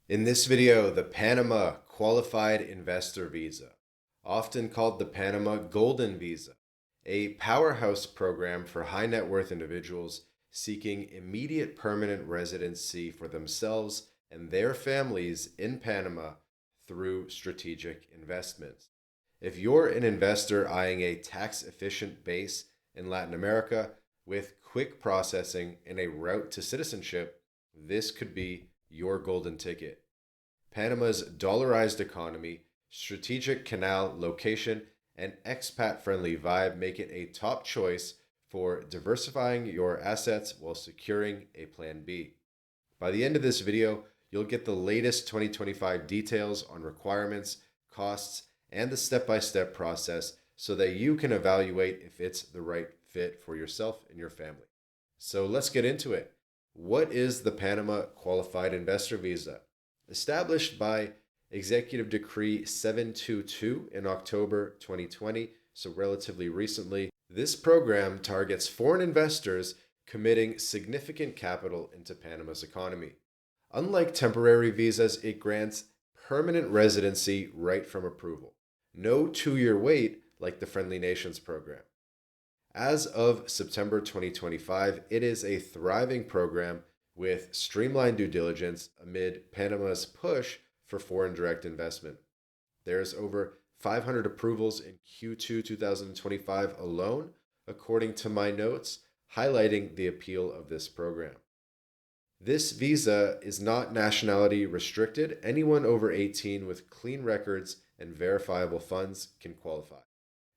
In this video, the Panama Qualified Investor Visa, often called the Panama Golden Visa, a powerhouse program for high net worth individuals seeking immediate permanent residency for themselves and their families in Panama through strategic investments. If you're an investor eyeing a tax efficient base in Latin America with quick processing and a route to citizenship, this could be your golden ticket. Panama's dollarized economy, strategic canal location, and expat-friendly vibe make it a top choice for diversifying your assets while securing a plan B. By the end of this video, you'll get the latest 2025 details on requirements, costs, and the step-by-step process so that you can evaluate if it's the right fit for yourself and your family. So let's get into it. What is the Panama Qualified Investor Visa? Established by Executive Decree 722 in October 2020, so relatively recently, this program targets foreign investors committing significant capital into Panama's economy. Unlike temporary visas, it grants permanent residency right from approval. No 2-year wait like the Friendly Nations program. As of September 2025, it is a thriving program with streamlined due diligence amid Panama's push for foreign direct investment. There's over 500 approvals in Q2 2025 alone, according to my notes, highlighting the appeal of this program. This visa is not nationality restricted. Anyone over 18 with clean records and verifiable funds can qualify,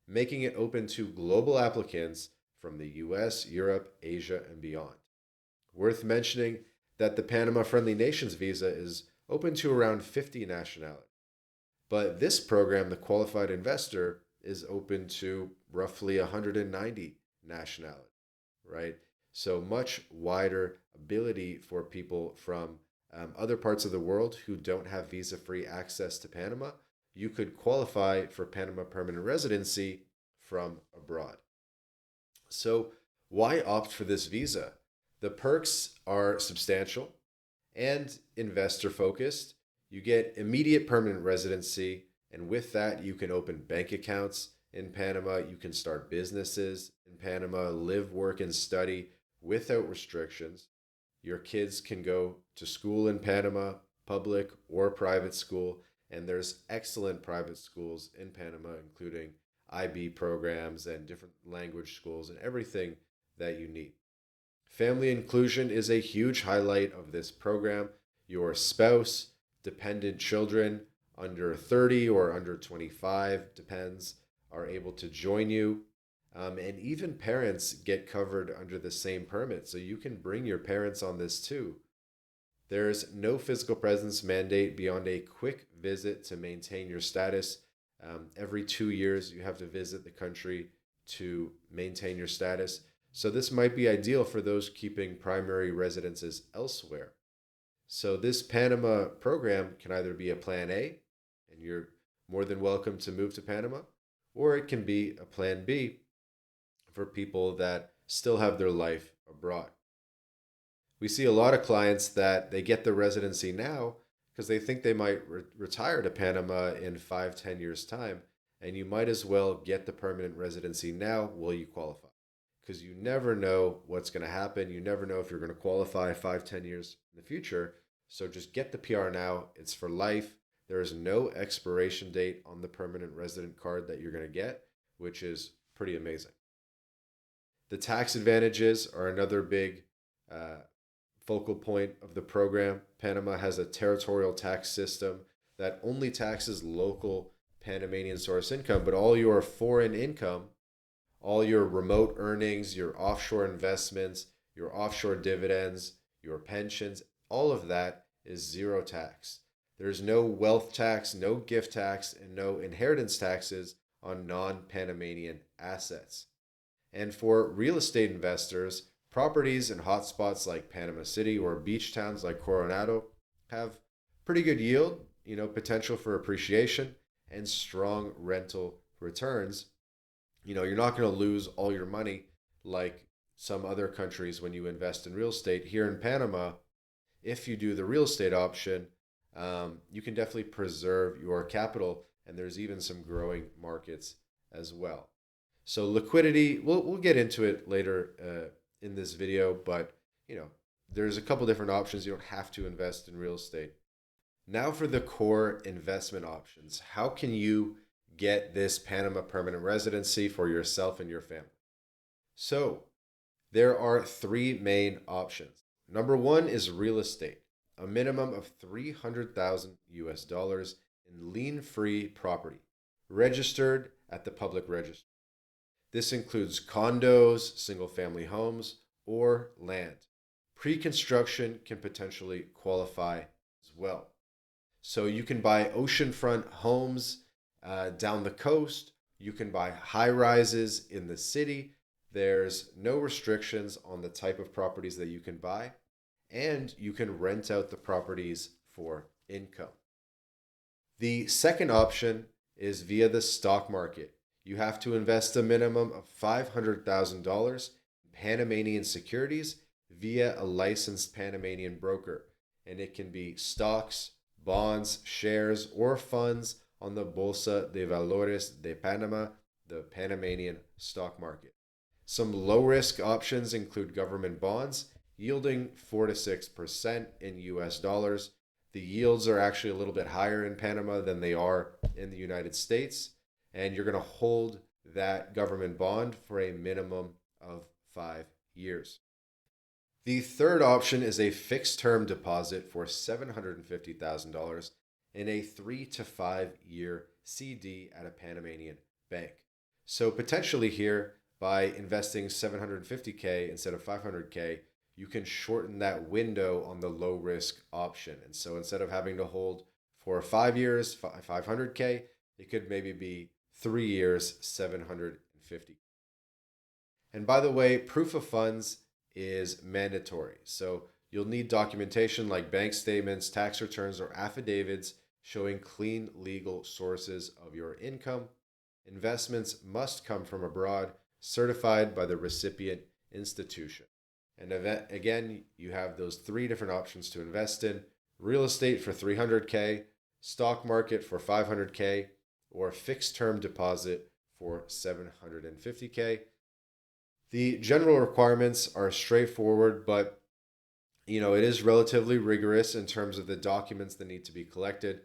making it open to global applicants from the US, Europe, Asia, and beyond. Worth mentioning that the Panama Friendly Nations visa is open to around 50 nationalities. But this program, the Qualified Investor, is open to roughly 190 nationalities, right? So much wider ability for people from other parts of the world who don't have visa-free access to Panama. You could qualify for Panama permanent residency from abroad. So why opt for this visa? The perks are substantial and investor focused. You get immediate permanent residency, and with that, you can open bank accounts in Panama. You can start businesses in Panama, live, work, and study without restrictions. Your kids can go to school in Panama, public or private school, and there's excellent private schools in Panama, including IB programs and different language schools and everything that you need. Family inclusion is a huge highlight of this program. Your spouse, dependent children under 30 or under 25, depends, are able to join you. And even parents get covered under the same permit. So you can bring your parents on this too. There's no physical presence mandate beyond a quick visit to maintain your status. Every 2 years, you have to visit the country to maintain your status. So this might be ideal for those keeping primary residences elsewhere. So this Panama program can either be a plan A, and you're more than welcome to move to Panama, or it can be a plan B for people that still have their life abroad. We see a lot of clients that they get the residency now because they think they might retire to Panama in 5-10 years time, and you might as well get the permanent residency now while you qualify, because you never know what's going to happen. You never know if you're going to qualify 5-10 years in the future. So just get the PR now. It's for life. There is no expiration date on the permanent resident card that you're going to get, which is pretty amazing. The tax advantages are another big focal point of the program. Panama has a territorial tax system that only taxes local Panamanian source income, but all your foreign income, all your remote earnings, your offshore investments, your offshore dividends, your pensions, all of that is zero tax. There's no wealth tax, no gift tax, and no inheritance taxes on non-Panamanian assets. And for real estate investors, properties in hotspots like Panama City or beach towns like Coronado have pretty good yield, potential for appreciation and strong rental returns. You're not going to lose all your money like some other countries when you invest in real estate. Here in Panama, if you do the real estate option, you can definitely preserve your capital, and there's even some growing markets as well. So liquidity, we'll get into it later in this video, but there's a couple different options. You don't have to invest in real estate. Now for the core investment options. How can you get this Panama permanent residency for yourself and your family? So there are three main options. Number one is real estate, a minimum of 300,000 US dollars in lien-free property, registered at the public register. This includes condos, single-family homes, or land. Pre-construction can potentially qualify as well. So you can buy oceanfront homes down the coast. You can buy high rises in the city. There's no restrictions on the type of properties that you can buy, and you can rent out the properties for income. The second option is via the stock market. You have to invest a minimum of $500,000 in Panamanian securities via a licensed Panamanian broker, and it can be stocks, bonds, shares, or funds on the Bolsa de Valores de Panama, the Panamanian stock market. Some low-risk options include government bonds, yielding 4 to 6% in US dollars. The yields are actually a little bit higher in Panama than they are in the United States, and you're going to hold that government bond for a minimum of 5 years. The third option is a fixed term deposit for $750,000 in a 3 to 5 year CD at a Panamanian bank. So potentially here, by investing $750K instead of $500K, you can shorten that window on the low risk option. And so instead of having to hold for 5 years, $500K, it could maybe be 3 years, $750. And by the way, proof of funds is mandatory. So you'll need documentation like bank statements, tax returns, or affidavits showing clean legal sources of your income. Investments must come from abroad, certified by the recipient institution. And again, you have those three different options to invest in: real estate for $300K, stock market for $500K, or fixed term deposit for $750K. The general requirements are straightforward, but it is relatively rigorous in terms of the documents that need to be collected.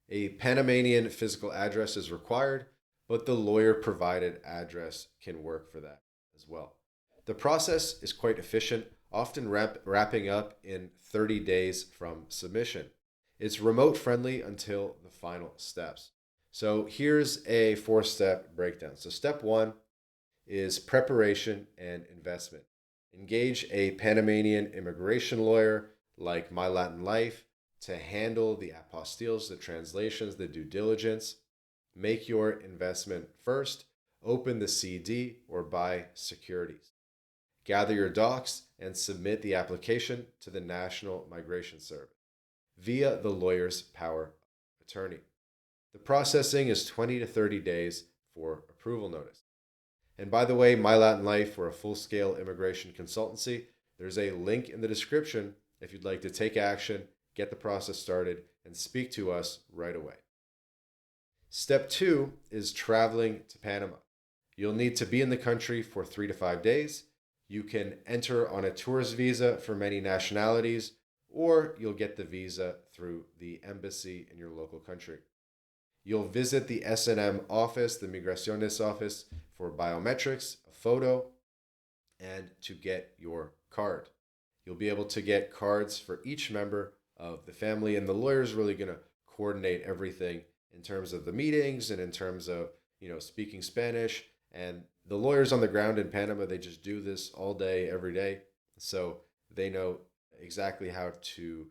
A Panamanian physical address is required, but the lawyer provided address can work for that as well. The process is quite efficient, often wrapping up in 30 days from submission. It's remote friendly until the final steps. So here's a 4-step breakdown. So step 1 is preparation and investment. Engage a Panamanian immigration lawyer like MyLatinLife to handle the apostilles, the translations, the due diligence. Make your investment first. Open the CD or buy securities. Gather your docs and submit the application to the National Migration Service via the lawyer's power of attorney. The processing is 20 to 30 days for approval notice. And by the way, MyLatinLife, we're a full-scale immigration consultancy. There's a link in the description if you'd like to take action, get the process started, and speak to us right away. Step 2 is traveling to Panama. You'll need to be in the country for 3 to 5 days. You can enter on a tourist visa for many nationalities, or you'll get the visa through the embassy in your local country. You'll visit the S&M office, the Migraciones office, for biometrics, a photo, and to get your card. You'll be able to get cards for each member of the family, and the lawyer's really going to coordinate everything in terms of the meetings and in terms of, speaking Spanish. And the lawyers on the ground in Panama, they just do this all day, every day. So they know exactly how to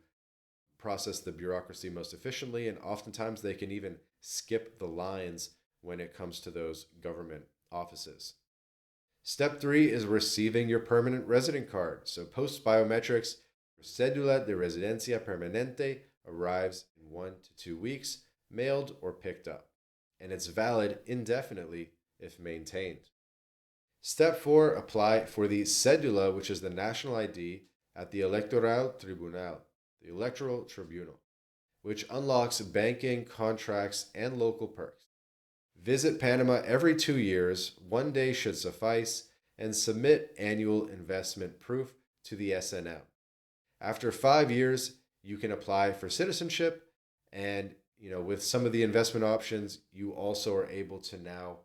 process the bureaucracy most efficiently. And oftentimes they can even skip the lines when it comes to those government offices. Step 3 is receiving your permanent resident card. So post biometrics, your Cédula de Residencia Permanente arrives in 1 to 2 weeks, mailed or picked up. And it's valid indefinitely if maintained. Step 4, apply for the Cédula, which is the national ID, at the Electoral Tribunal, the Electoral Tribunal. which unlocks banking, contracts, and local perks. Visit Panama every 2 years, 1 day should suffice, and submit annual investment proof to the SNM. After 5 years, you can apply for citizenship, and with some of the investment options, you also are able to now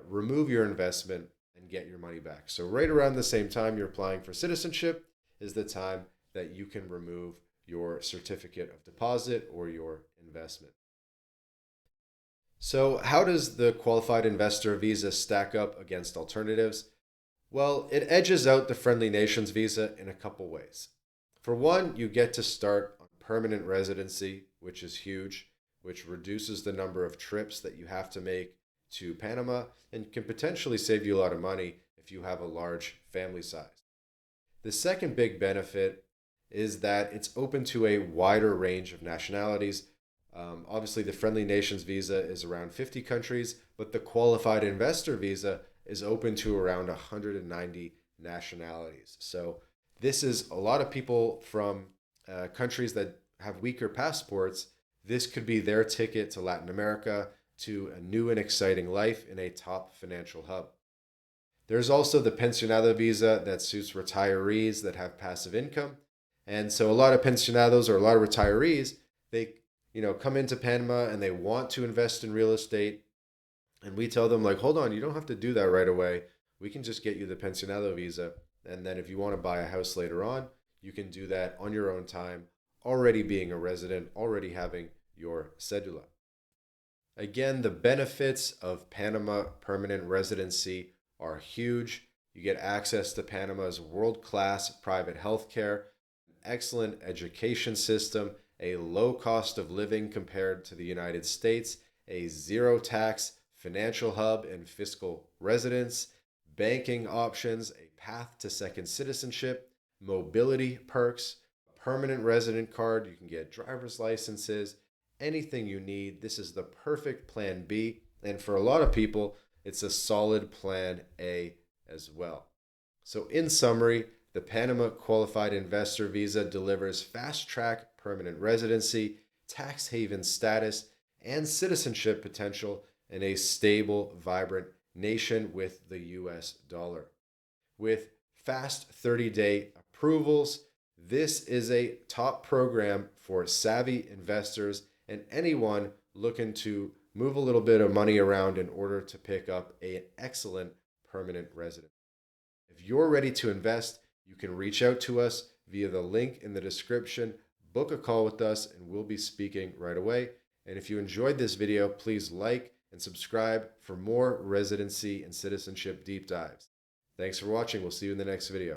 remove your investment and get your money back. So right around the same time you're applying for citizenship is the time that you can remove your certificate of deposit or your investment. So how does the qualified investor visa stack up against alternatives? Well, it edges out the friendly nations visa in a couple ways. For one, you get to start on permanent residency, which is huge, which reduces the number of trips that you have to make to Panama and can potentially save you a lot of money if you have a large family size. The second big benefit is that it's open to a wider range of nationalities. Obviously, the Friendly Nations visa is around 50 countries, but the Qualified Investor visa is open to around 190 nationalities. So this is a lot of people from countries that have weaker passports. This could be their ticket to Latin America, to a new and exciting life in a top financial hub. There's also the pensionado visa that suits retirees that have passive income. And so a lot of pensionados or a lot of retirees, they come into Panama and they want to invest in real estate. And we tell them, like, hold on, you don't have to do that right away. We can just get you the pensionado visa. And then if you want to buy a house later on, you can do that on your own time, already being a resident, already having your cedula. Again, the benefits of Panama permanent residency are huge. You get access to Panama's world-class private healthcare, an excellent education system, a low cost of living compared to the United States, a zero-tax financial hub and fiscal residence, banking options, a path to second citizenship, mobility perks, a permanent resident card, you can get driver's licenses, anything you need. This is the perfect plan B. And for a lot of people, it's a solid plan A as well. So in summary, the Panama Qualified Investor Visa delivers fast-track permanent residency, tax haven status, and citizenship potential in a stable, vibrant nation with the US dollar. With fast 30-day approvals, this is a top program for savvy investors and anyone looking to move a little bit of money around in order to pick up an excellent permanent residence. If you're ready to invest, you can reach out to us via the link in the description, book a call with us, and we'll be speaking right away. And if you enjoyed this video, please like and subscribe for more residency and citizenship deep dives. Thanks for watching. We'll see you in the next video.